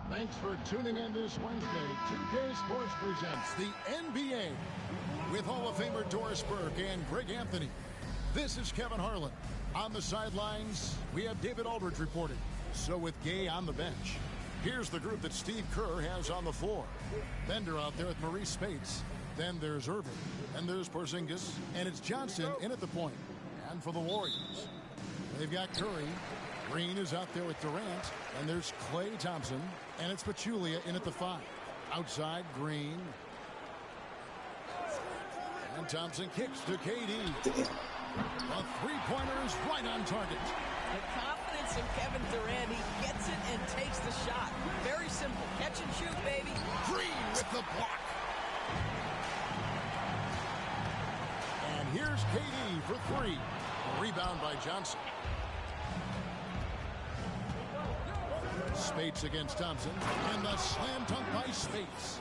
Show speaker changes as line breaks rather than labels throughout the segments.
Thanks for tuning in this Wednesday. 2K Sports presents the NBA with Hall of Famer Doris Burke and Greg Anthony. This is Kevin Harlan. On the sidelines, we have David Aldridge reporting. So with Gay on the bench, here's the group that Steve Kerr has on the floor. Bender out there with Maurice Spates. Then there's Irving. And there's Porzingis. And it's Johnson in at the point. And for the Warriors, they've got Curry. Green is out there with Durant. And there's Klay Thompson. And it's Pachulia in at the 5. Outside, Green. And Thompson kicks to KD. A three-pointer is right on target.
The confidence in Kevin Durant. He gets it and takes the shot. Very simple. Catch and shoot, baby.
Green with the block. And here's KD for 3. Rebound by Johnson. Spates against Thompson. And the slam dunk by Spates.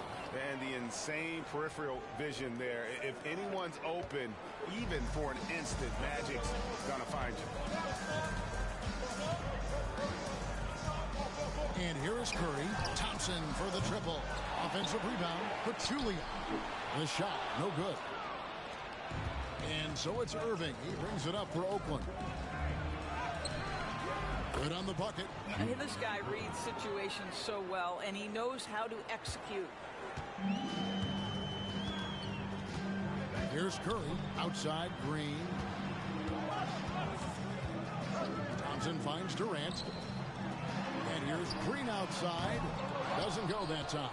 And the insane peripheral vision there. If anyone's open, even for an instant, Magic's gonna find you.
And here is Curry. Thompson for the triple. Offensive rebound. Pachulia. The shot, no good. And so it's Irving. He brings it up for Oakland. Good on the bucket.
And this guy reads situations so well, and he knows how to execute.
Here's Curry. Outside, Green. Thompson finds Durant. And here's Green outside. Doesn't go that time.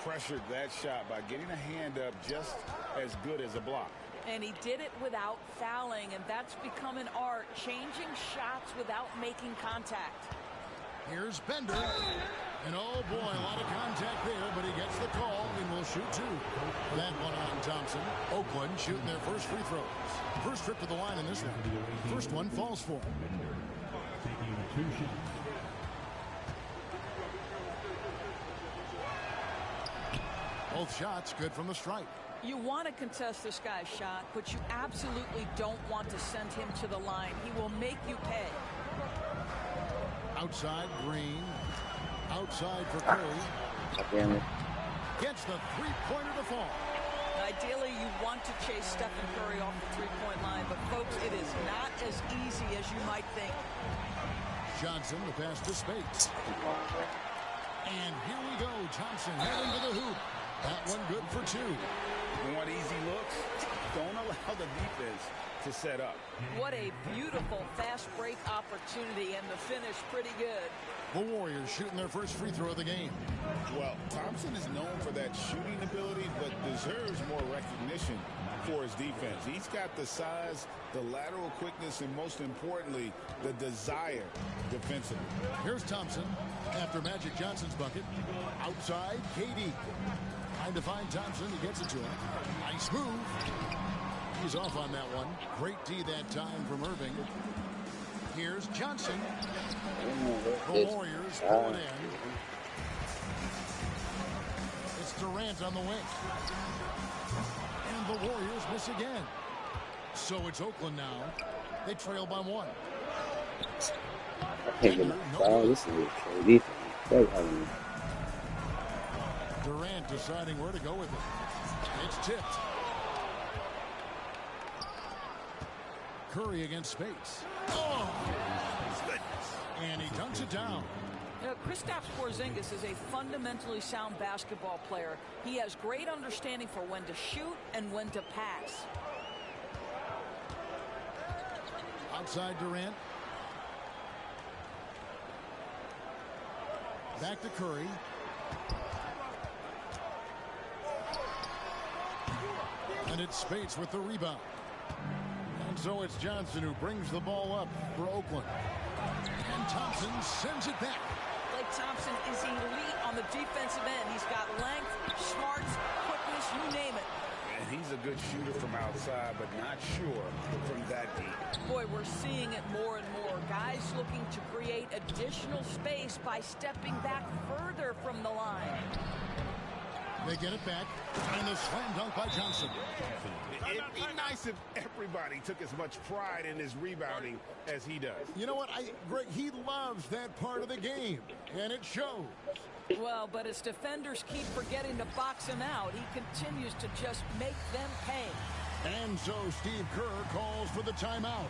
Pressured that shot by getting a hand up just as good as a block.
And he did it without fouling, and that's become an art, changing shots without making contact.
Here's Bender. And oh boy, a lot of contact there, but he gets the call and will shoot 2. That one on Thompson. Oakland shooting their first free throws. First trip to the line in this one. First one falls for him.
Taking 2 shots.
Both shots good from the stripe.
You want to contest this guy's shot, but you absolutely don't want to send him to the line. He will make you pay.
Outside, Green. Outside for Curry. Gets the three-pointer to fall.
Ideally, you want to chase Stephen Curry off the three-point line, but folks, it is not as easy as you might think.
Johnson, the pass to Spates. And here we go. Thompson heading to the hoop. That one good for 2.
You want easy looks? Don't allow the defense to set up.
What a beautiful fast break opportunity, and the finish pretty good.
The Warriors shooting their first free throw of the game.
Well, Thompson is known for that shooting ability, but deserves more recognition for his defense. He's got the size, the lateral quickness, and most importantly, the desire defensively.
Here's Thompson, After Magic Johnson's bucket, outside, KD. Trying to find Thompson. He gets it to him. Nice move. He's off on that one. Great D that time from Irving. Here's Johnson. The Warriors pull it in. It's Durant on the wing. And the Warriors miss again. So it's Oakland now. They trail by 1.
I can't get my foul. This is a defense.
Durant deciding where to go with it. It's tipped. Curry against Spates. Oh, goodness. And he dunks it down.
Kristaps Porzingis is a fundamentally sound basketball player. He has great understanding for when to shoot and when to pass.
Outside Durant. Back to Curry. And it's Spates with the rebound. And so it's Johnson who brings the ball up for Oakland. And Thompson sends it back.
Klay Thompson is elite on the defensive end. He's got length, smarts, quickness, you name it.
And he's a good shooter from outside, but not sure from that deep.
Boy, we're seeing it more and more. Guys looking to create additional space by stepping back further from the line.
They get it back, and the slam dunk by Johnson.
It'd be nice if everybody took as much pride in his rebounding as he does.
You know what, Greg, he loves that part of the game, and it shows.
Well, but as defenders keep forgetting to box him out, he continues to just make them pay.
And so Steve Kerr calls for the timeout.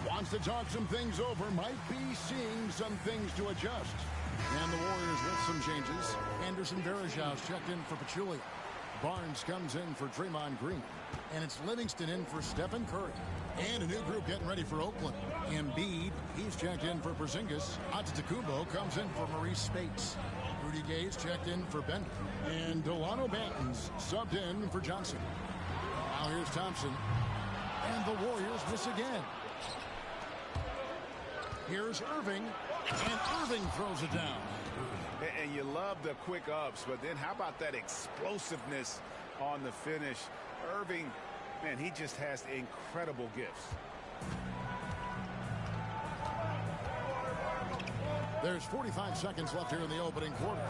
Wants to talk some things over, might be seeing some things to adjust. And the Warriors with some changes. Anderson Varejão's checked in for Pachulia. Barnes comes in for Draymond Green. And it's Livingston in for Stephen Curry. And a new group getting ready for Oakland. Embiid, he's checked in for Porzingis. Antetokounmpo comes in for Maurice Spates. Rudy Gay's checked in for Bender. And Delano Banton's subbed in for Johnson. Now here's Thompson. And the Warriors miss again. Here's Irving. And Irving throws it down.
And you love the quick ups, but then how about that explosiveness on the finish? Irving, man, he just has incredible gifts.
There's 45 seconds left here in the opening quarter.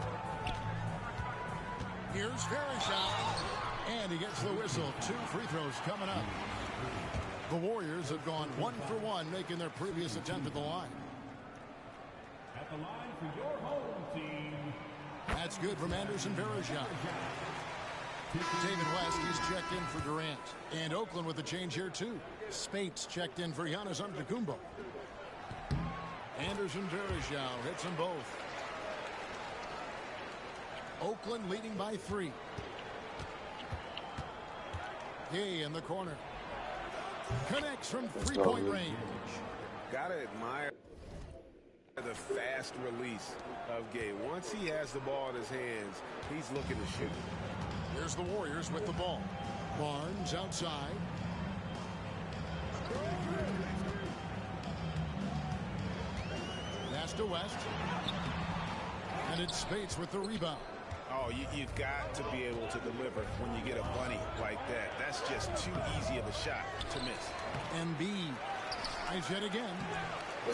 Here's Varejão. And he gets the whistle. 2 free throws coming up. The Warriors have gone 1 for 1, making their previous attempt at the line.
At the line for your home team.
That's good from Anderson Varejão. David West, he's checked in for Durant. And Oakland with a change here, too. Spates checked in for Giannis Antetokounmpo. Anderson Varejão hits them both. Oakland leading by 3. Gay in the corner. Connects from three-point range.
Gotta admire the fast release of Gay. Once he has the ball in his hands, he's looking to shoot.
Here's the Warriors with the ball. Barnes outside. Pass to West. And it's Spates with the rebound.
Oh, you've got to be able to deliver when you get a bunny like that. That's just too easy of a shot to miss.
Embiid. Nice hit again.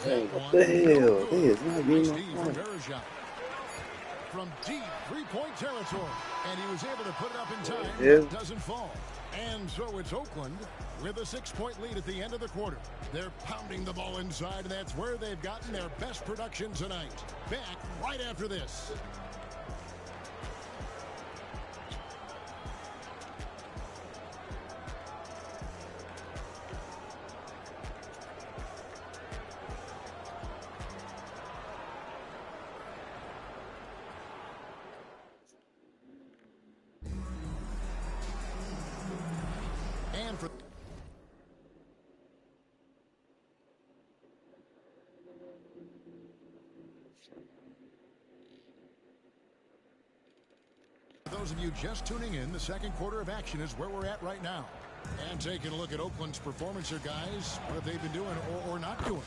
Hey, what the hell? He is not getting
from Varejão. From deep three-point territory. And he was able to put it up in time. It doesn't fall. And so it's Oakland with a 6-point lead at the end of the quarter. They're pounding the ball inside, and that's where they've gotten their best production tonight. Back right after this. And for those of you just tuning in, the second quarter of action is where we're at right now. And taking a look at Oakland's performance here, guys, what have they been doing or not doing?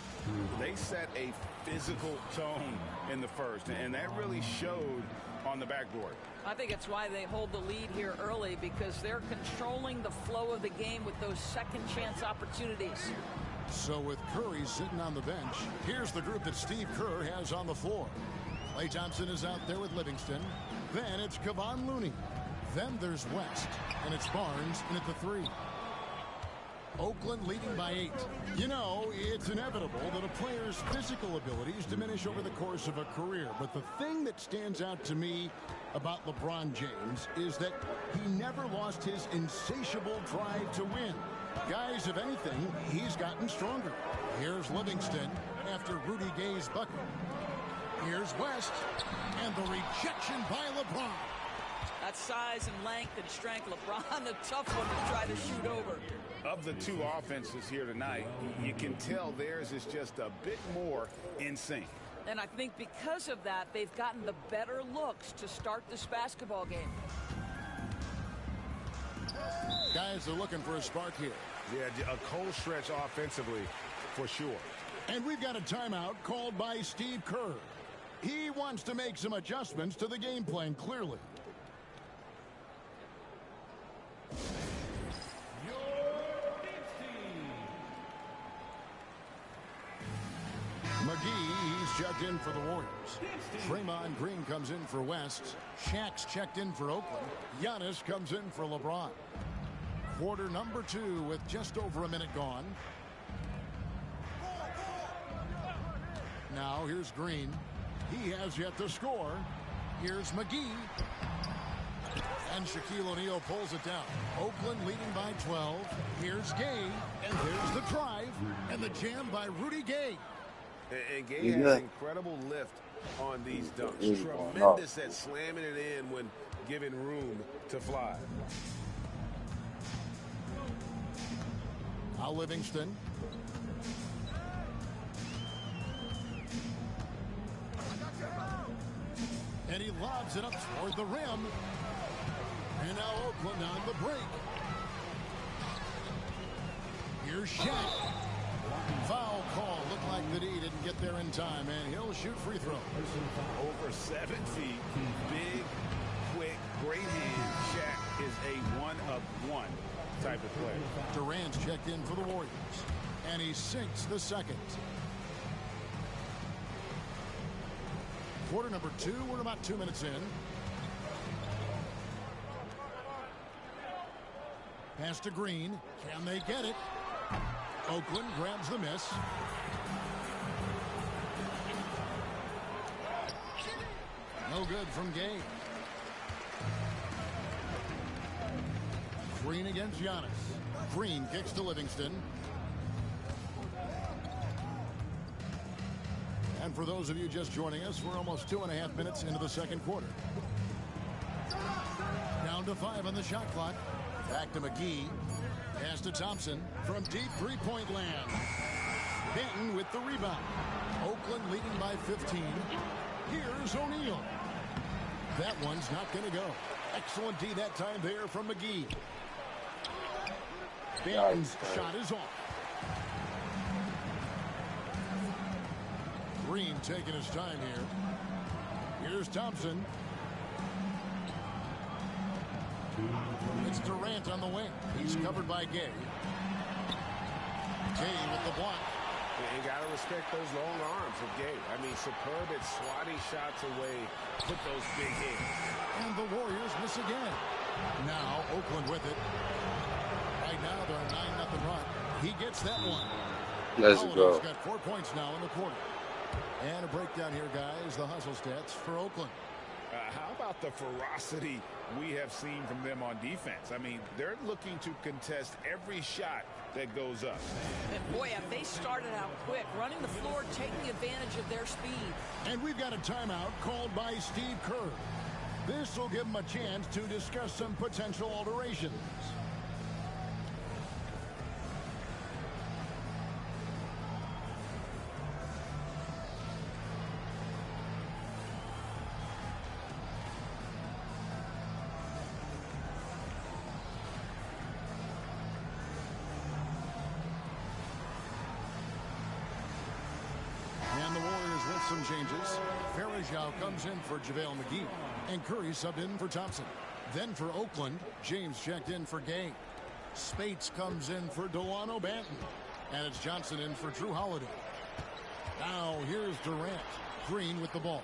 They set a physical tone in the first, and that really showed on the backboard.
I think it's why they hold the lead here early, because they're controlling the flow of the game with those second chance opportunities.
So with Curry sitting on the bench, here's the group that Steve Kerr has on the floor. Klay Thompson is out there with Livingston. Then it's Kevon Looney. Then there's West, and it's Barnes in at the 3. Oakland leading by 8. You know, it's inevitable that a player's physical abilities diminish over the course of a career. But the thing that stands out to me about LeBron James is that he never lost his insatiable drive to win. Guys, if anything, he's gotten stronger. Here's Livingston after Rudy Gay's bucket. Here's West, and the rejection by LeBron.
That size and length and strength, LeBron, a tough one to try to shoot over.
Of the two offenses here tonight, you can tell theirs is just a bit more in sync.
And I think because of that, they've gotten the better looks to start this basketball game.
Guys are looking for a spark here.
Yeah, a cold stretch offensively for sure.
And we've got a timeout called by Steve Kerr. He wants to make some adjustments to the game plan, clearly. McGee, he's checked in for the Warriors. Draymond Green comes in for West. Shaq's checked in for Oakland. Giannis comes in for LeBron. Quarter number 2 with just over a minute gone. Now here's Green. He has yet to score. Here's McGee. And Shaquille O'Neal pulls it down. Oakland leading by 12. Here's Gay. And there's the drive. And the jam by Rudy Gay.
And Gay has incredible lift on these dunks. Tremendous at slamming it in when given room to fly.
Now Livingston. And he lobs it up toward the rim. And now Oakland on the break. Here's Shaq. Foul call. Looked like that he didn't get there in time, and he'll shoot free throw.
Over 7 feet. Big, quick, great hand. Shaq is a one-of-one type of player.
Durant's checked in for the Warriors, and he sinks the second. Quarter number 2. We're about 2 minutes in. Pass to Green. Can they get it? Oakland grabs the miss. No good from Gay. Green against Giannis. Green kicks to Livingston. And for those of you just joining us, we're almost 2.5 minutes into the second quarter. Down to 5 on the shot clock. Back to McGee. Pass to Thompson from deep three-point land. Benton with the rebound. Oakland leading by 15. Here's O'Neal. That one's not going to go. Excellent D that time there from McGee. Benton's shot is off. Green taking his time here. Here's Thompson. It's Durant on the wing. He's covered by Gay. Gay with the block.
You got to respect those long arms of Gay. I mean, superb at swatting shots away. Put those big hands.
And the Warriors miss again. Now Oakland with it. Right now they're a 9-0 run. He gets that one.
Let's go.
He's got 4 points now in the quarter. And a breakdown here, guys. The hustle stats for Oakland.
How about the ferocity we have seen from them on defense? I mean, they're looking to contest every shot that goes up.
And boy, have they started out quick, running the floor, taking advantage of their speed.
And we've got a timeout called by Steve Kerr. This will give him a chance to discuss some potential alterations. some changes. Verejao comes in for JaVale McGee. And Curry subbed in for Thompson. Then for Oakland, James checked in for Gay. Spates comes in for Delano Banton. And it's Johnson in for Drew Holiday. Now here's Durant. Green with the ball.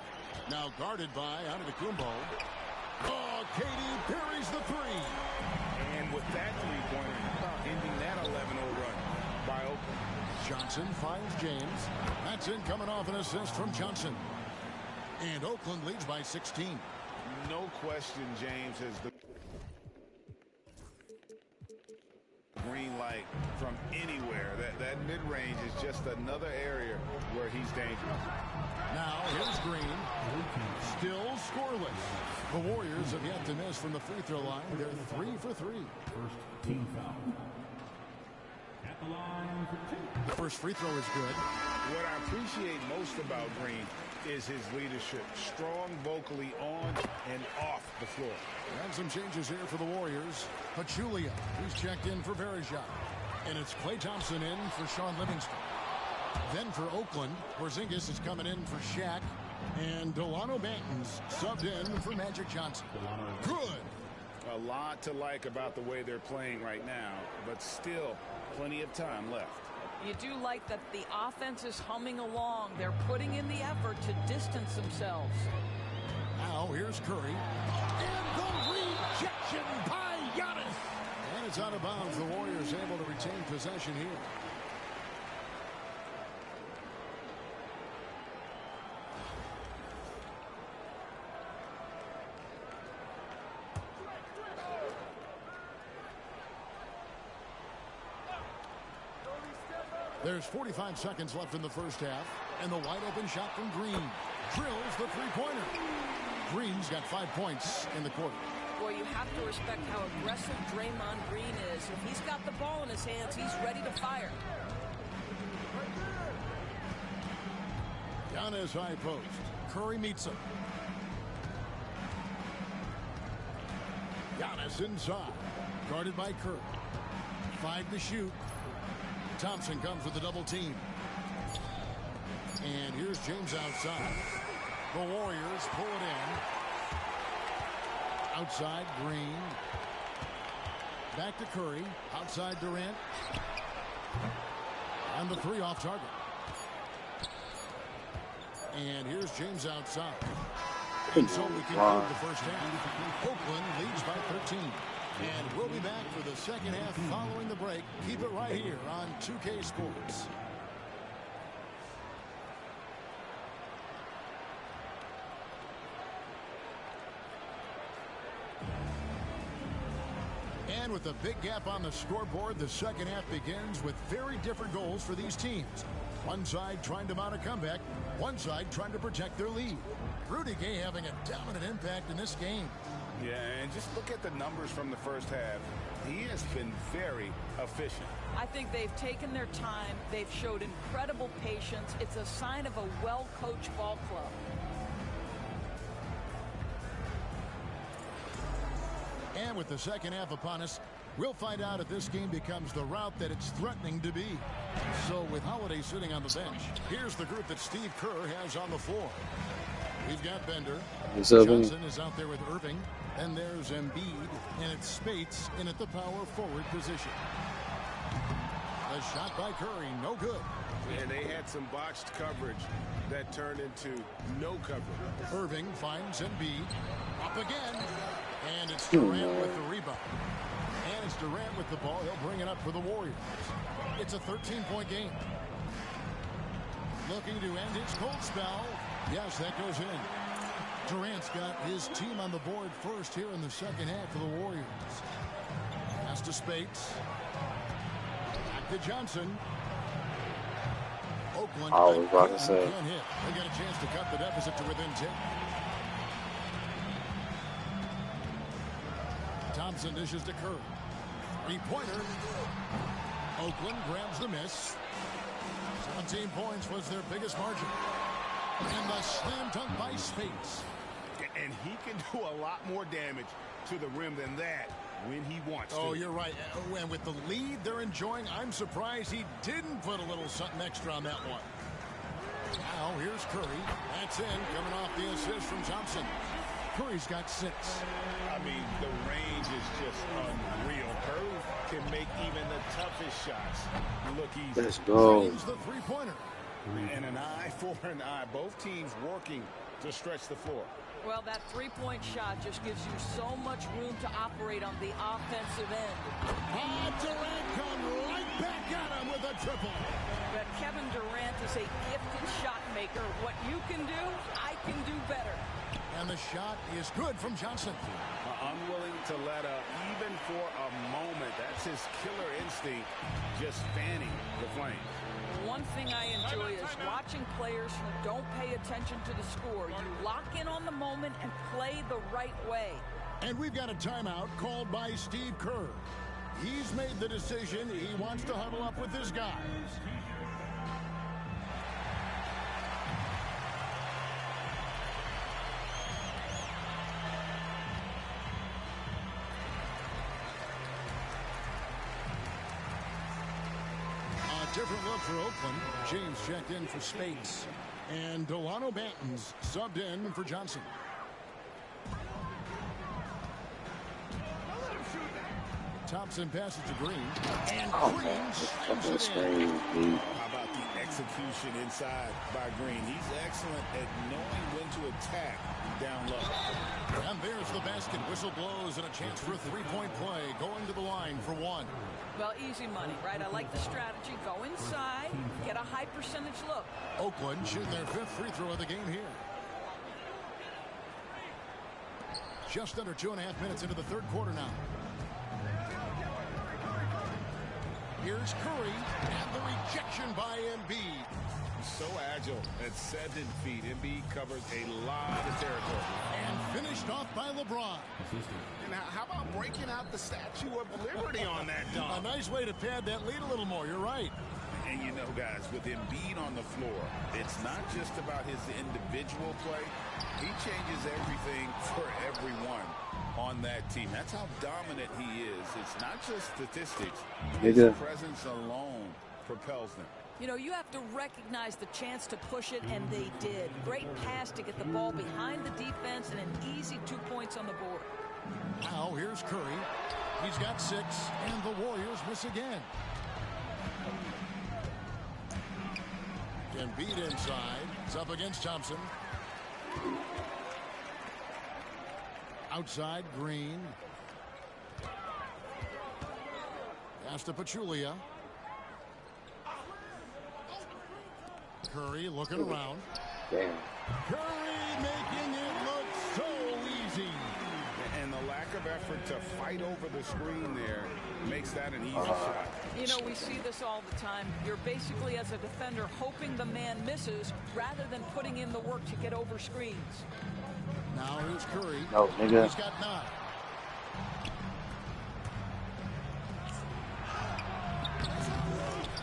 Now guarded by Antetokounmpo. Oh, KD parries the three.
And with that three-pointer, ending that 11-0 run by Oakland.
Johnson finds James. That's in coming off an assist from Johnson. And Oakland leads by 16.
No question, James has the green light from anywhere. That mid-range is just another area where he's dangerous.
Now here's Green. Still scoreless. The Warriors have yet to miss from the free throw line. They're 3 for 3.
First team foul. At the line for 2.
The first free throw is good.
What I appreciate most about Green is his leadership. Strong vocally on and off the floor.
And some changes here for the Warriors. Pachulia, who's checked in for Verejao. And it's Klay Thompson in for Sean Livingston. Then for Oakland, Porzingis is coming in for Shaq. And Delano Banton's subbed in for Magic Johnson. Good.
A lot to like about the way they're playing right now, but still plenty of time left.
You do like that the offense is humming along. They're putting in the effort to distance themselves.
Now here's Curry. And the rejection by Giannis. And it's out of bounds. The Warriors able to retain possession here. There's 45 seconds left in the first half, and the wide open shot from Green drills the three-pointer. Green's got 5 points in the quarter.
Boy, you have to respect how aggressive Draymond Green is. If he's got the ball in his hands, he's ready to fire.
Giannis high post. Curry meets him. Giannis inside. Guarded by Curry. 5 to shoot. Thompson comes with a double team. And here's James outside. The Warriors pull it in. Outside Green. Back to Curry. Outside Durant. And the three off target. And here's James outside. And so we conclude the first half. Oakland leads by 13. And we'll be back for the second half following the break. Keep it right here on 2K Sports. And with a big gap on the scoreboard, the second half begins with very different goals for these teams. One side trying to mount a comeback, one side trying to protect their lead. Rudy Gay having a dominant impact in this game.
Yeah, and just look at the numbers from the first half. He has been very efficient.
I think they've taken their time. They've showed incredible patience. It's a sign of a well-coached ball club.
And with the second half upon us, we'll find out if this game becomes the route that it's threatening to be. So with Holiday sitting on the bench, here's the group that Steve Kerr has on the floor. We've got Bender. Johnson is out there with Irving. And there's Embiid. And it's Spates in at the power forward position. A shot by Curry, no good.
And they had some botched coverage that turned into no coverage.
Irving finds Embiid. Up again. And it's Durant with the rebound. And it's Durant with the ball. He'll bring it up for the Warriors. It's a 13-point game. Looking to end his cold spell. Yes, that goes in. Durant's got his team on the board first here in the second half for the Warriors. Pass to Spates. Back to Johnson. Oakland.
I was about to say.
Can't hit. They got a chance to cut the deficit to within 10. Thompson dishes to Curry. Three-pointer. Oakland grabs the miss. 17 points was their biggest margin. And the slam dunk by Spates.
And he can do a lot more damage to the rim than that when he wants to.
Oh, you're right. And with the lead they're enjoying, I'm surprised he didn't put a little something extra on that one. Now here's Curry. That's in, coming off the assist from Thompson. Curry's got 6.
I mean, the range is just unreal. Curry can make even the toughest shots look easy.
Let's go.
Drains the three-pointer.
And an eye for an eye. Both teams working to stretch the floor.
Well, that three-point shot just gives you so much room to operate on the offensive end.
Durant come right back at him with a triple.
But Kevin Durant is a gifted shot maker. What you can do, I can do better.
And the shot is good from Johnson.
Unwilling to let up even for a moment. That's his killer instinct, just fanning the flame.
One thing I enjoy is watching players who don't pay attention to the score. You lock in on the moment and play the right way.
And we've got a timeout called by Steve Kerr. He's made the decision. He wants to huddle up with his guys. Different look for Oakland. James checked in for Spates. And Delano Banton's subbed in for Johnson. Thompson passes to Green. And Green slams it in.
How about the execution inside by Green? He's excellent at knowing when to attack down low.
And there's the basket. Whistle blows and a chance for a three-point play. Going to the line for 1.
Well, easy money, right? I like the strategy. Go inside, get a high percentage look.
Oakland shooting their 5th free throw of the game here. Just under 2.5 minutes into the third quarter now. Here's Curry, and the rejection by Embiid.
So agile at 7 feet. Embiid covers a lot of territory.
And finished off by LeBron.
And how about breaking out the Statue of Liberty on that dunk?
A nice way to pad that lead a little more. You're right.
And you know, guys, with Embiid on the floor, it's not just about his individual play. He changes everything for everyone on that team. That's how dominant he is. It's not just statistics. His presence alone propels them.
You know, you have to recognize the chance to push it, and they did. Great pass to get the ball behind the defense and an easy 2 points on the board.
Now here's Curry. He's got 6, and the Warriors miss again. Embiid inside. It's up against Thompson. Outside, Green. Pass to Pachulia. Curry looking around.
Damn.
Curry making it look so easy.
And the lack of effort to fight over the screen there makes that an easy shot.
You know, we see this all the time. You're basically, as a defender, hoping the man misses rather than putting in the work to get over screens.
Now here's Curry.
No, nigga.
He's got 9.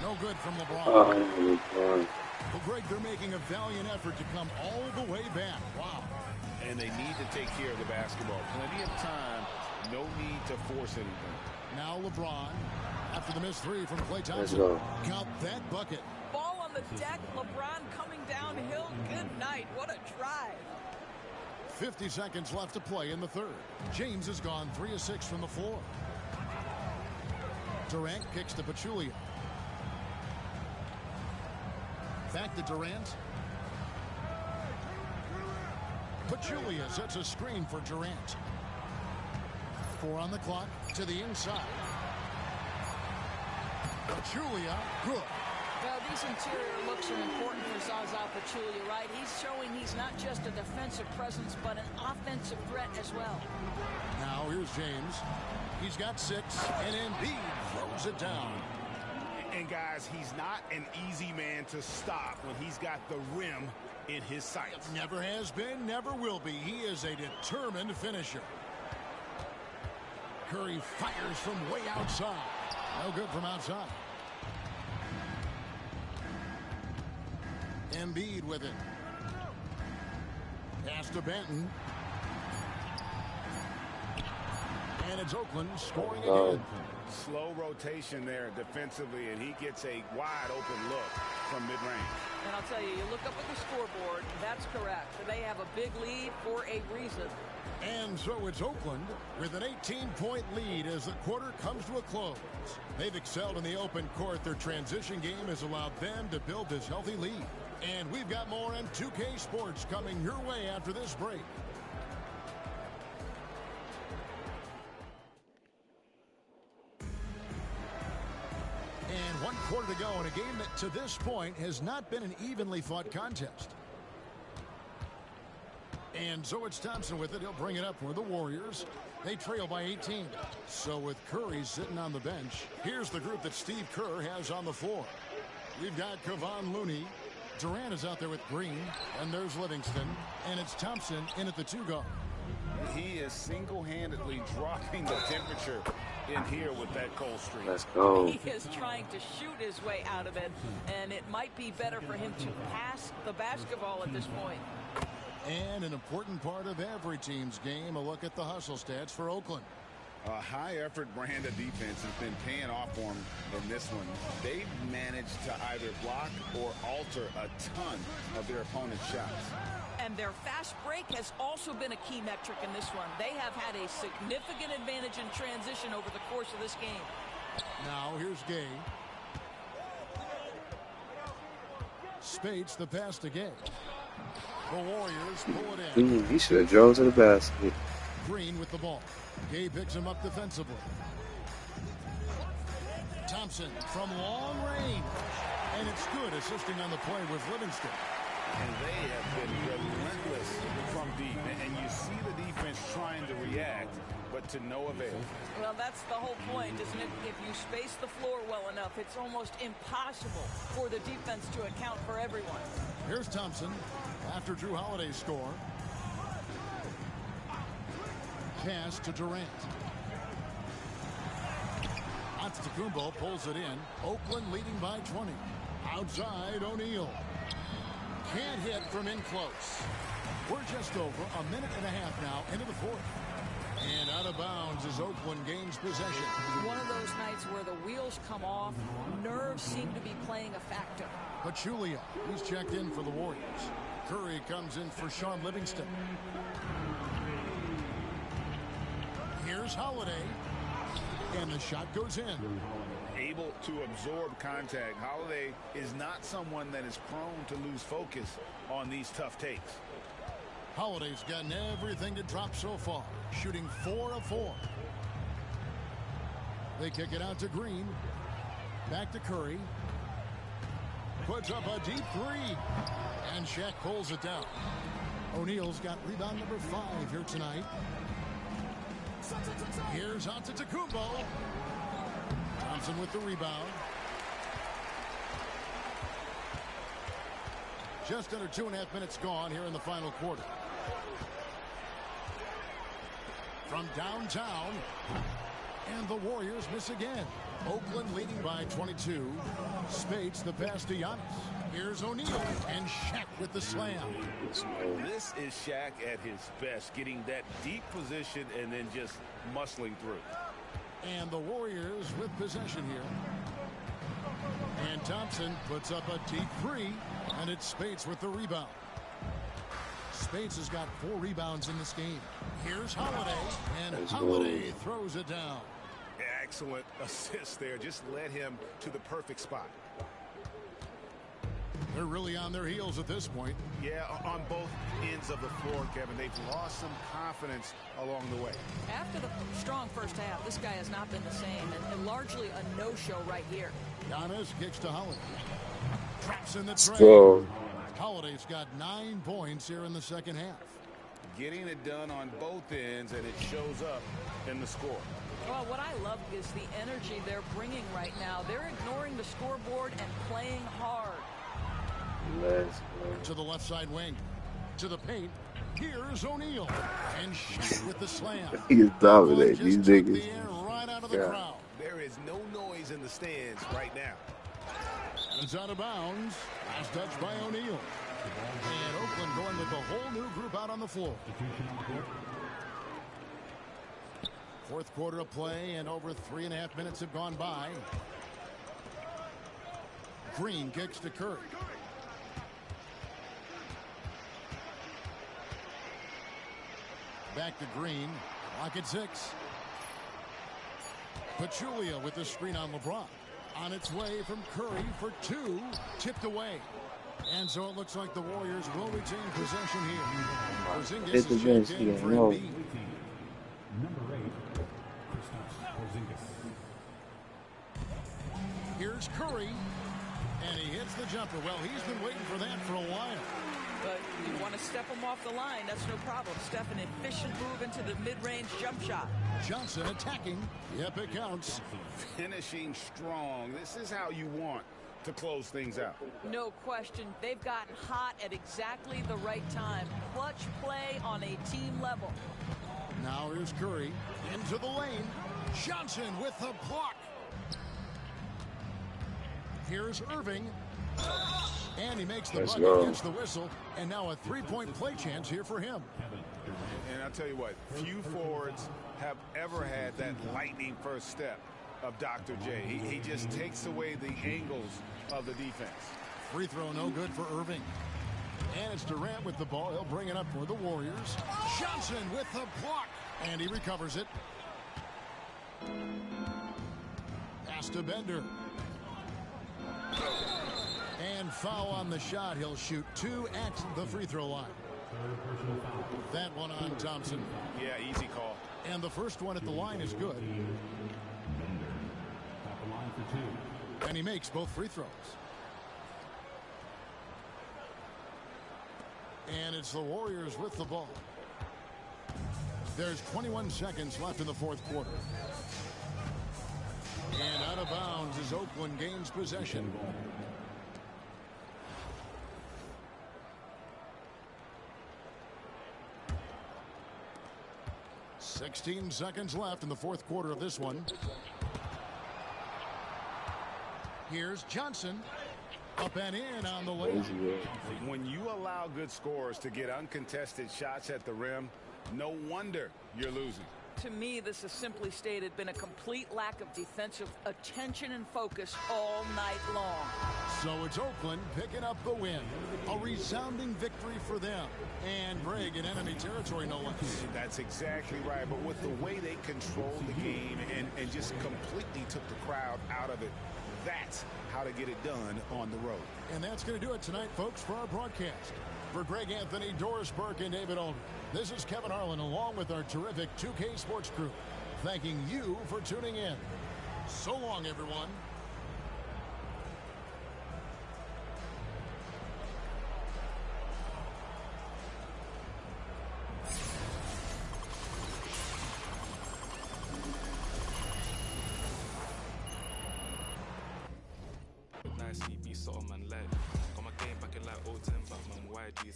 No good from LeBron.
LeBron.
Well, Greg, they're making a valiant effort to come all the way back. Wow.
And they need to take care of the basketball. Plenty of time. No need to force anything.
Now LeBron, after the missed 3 from Klay Thompson.
Let's go.
Got that bucket.
Ball on the deck, LeBron coming downhill. Good night. What a drive.
50 seconds left to play in the third. James has gone 3 of 6 from the floor. Durant kicks to Pachulia. Back to Durant. Pachulia sets a screen for Durant. 4 on the clock to the inside. Pachulia, good.
Well, these interior looks are important for Zaza Pachulia, right? He's showing he's not just a defensive presence, but an offensive threat as well.
Now here's James. He's got 6, and Embiid throws it down.
And guys, he's not an easy man to stop when he's got the rim in his sights.
Never has been, never will be. He is a determined finisher. Curry fires from way outside. No good from outside. Embiid with it. Pass to Banton. And it's Oakland scoring again.
Slow rotation there defensively, and he gets a wide open look. from mid-range.
And I'll tell you, you look up at the scoreboard, that's correct. They have a big lead for a reason.
And so it's Oakland with an 18-point lead as the quarter comes to a close. They've excelled in the open court. Their transition game has allowed them to build this healthy lead. And we've got more on 2K Sports coming your way after this break. And 1 quarter to go in a game that to this point has not been an evenly fought contest. And so it's Thompson with it. He'll bring it up for the Warriors. They trail by 18. So with Curry sitting on the bench, here's the group that Steve Kerr has on the floor. We've got Kevon Looney. Durant is out there with Green. And there's Livingston. And it's Thompson in at the 2 guard.
He is single-handedly dropping the temperature in here with that cold streak.
Let's go.
He is trying to shoot his way out of it. And it might be better for him to pass the basketball at this point.
And an important part of every team's game, a look at the hustle stats for Oakland.
A high-effort brand of defense has been paying off for them in this one. They've managed to either block or alter a ton of their opponent's shots.
And their fast break has also been a key metric in this one. They have had a significant advantage in transition over the course of this game.
Now here's Gay. Spates the pass to Gay. The Warriors pull it in.
He should have drove to the basket.
Green with the ball. Gay picks him up defensively. Thompson from long range. And it's good, assisting on the play with Livingston.
And they have been relentless from deep. And you see the defense trying to react, but to no avail.
Well, that's the whole point, isn't it? If you space the floor well enough, it's almost impossible for the defense to account for everyone.
Here's Thompson after Drew Holiday's score. Pass to Durant. Antetokounmpo pulls it in. Oakland leading by 20. Outside, O'Neal. Can't hit from in close. We're just over a minute and a half now into the fourth. And out of bounds as Oakland gains possession.
One of those nights where the wheels come off, nerves seem to be playing a factor.
Pachulia, he's checked in for the Warriors. Curry comes in for Sean Livingston. Here's Holiday. And the shot goes in.
Able to absorb contact. Holiday is not someone that is prone to lose focus on these tough takes.
Holiday's gotten everything to drop so far, shooting 4 of 4. They kick it out to Green. Back to Curry. Puts up a deep 3. And Shaq pulls it down. O'Neal's got rebound number 5 here tonight. Here's Antetokounmpo. Thompson with the rebound. Just under 2.5 minutes gone here in the final quarter. From downtown. And the Warriors miss again. Oakland leading by 22. Spates the pass to Giannis. Here's O'Neal and Shaq with the slam.
This is Shaq at his best, getting that deep position and then just muscling through.
And the Warriors with possession here. And Thompson puts up a deep 3, and it's Spates with the rebound. Spates has got 4 rebounds in this game. Here's Holiday, and Holiday throws it down.
Excellent assist there. Just led him to the perfect spot.
They're really on their heels at this point.
Yeah, on both ends of the floor, Kevin. They've lost some confidence along the way.
After the strong first half, this guy has not been the same, and largely a no-show right here.
Giannis kicks to Holiday. Traps in the tray. Holiday's got 9 points here in the second half.
Getting it done on both ends, and it shows up in the score.
Well, what I love is the energy they're bringing right now. They're ignoring the scoreboard and playing hard.
Let's go.
To the left side wing. To the paint. Here's O'Neal. And Shaq with the slam.
He's dominating these niggas.
Right out of the crowd.
There is no noise in the stands right now.
It's out of bounds. Last touch by O'Neal. And Oakland going with the whole new group out on the floor. Fourth quarter of play, and over 3.5 minutes have gone by. Green kicks to Curry. Back to Green. Clock at 6. Pachulia with the screen on LeBron. On its way from Curry for 2. Tipped away. And so it looks like the Warriors will retain possession here. Porzingis is checked in for Embiid.
Number 8, Kristaps Porzingis.
Here's Curry. And he hits the jumper. Well, he's been waiting for that for a while.
But you want to step him off the line, that's no problem. Step an efficient move into the mid-range jump shot.
Johnson attacking. Yep, it counts.
Finishing strong. This is how you want to close things out.
No question. They've gotten hot at exactly the right time. Clutch play on a team level.
Now here's Curry into the lane. Johnson with the block. Here's Irving. And he makes the bucket, gets the whistle, and now a three-point play chance here for him.
And I'll tell you what, few forwards have ever had that lightning first step of Dr. J. He just takes away the angles of the defense.
Free throw no good for Irving. And it's Durant with the ball. He'll bring it up for the Warriors. Johnson with the block. And he recovers it. Pass to Bender. And foul on the shot. He'll shoot 2 at the free throw line. That one on Thompson.
Yeah, easy call.
And the first one at the line is good. And he makes both free throws. And it's the Warriors with the ball. There's 21 seconds left in the fourth quarter. And out of bounds as Oakland gains possession. $16 seconds left in the fourth quarter of this one. Here's Johnson. Up and in on the lane.
When you allow good scorers to get uncontested shots at the rim, no wonder you're losing.
To me, this has simply stated been a complete lack of defensive attention and focus all night long.
So it's Oakland picking up the win. A resounding victory for them. And Greg in enemy territory, no less.
That's exactly right. But with the way they controlled the game and just completely took the crowd out of it, that's how to get it done on the road.
And that's going to do it tonight, folks, for our broadcast. For Greg Anthony, Doris Burke, and David Aldridge, this is Kevin Harlan along with our terrific 2K Sports crew, thanking you for tuning in. So long, everyone.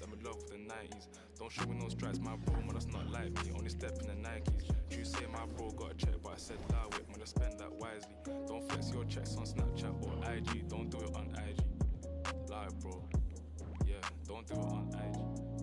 I'm in love with the 90s. Don't show me no stripes, my bro, man, that's not like me. Only step in the Nikes. You say my bro got a check, but I said allow it, man, I spend that wisely. Don't flex your checks on Snapchat or IG. Don't do it on IG. Lie, bro. Yeah, don't do it on IG.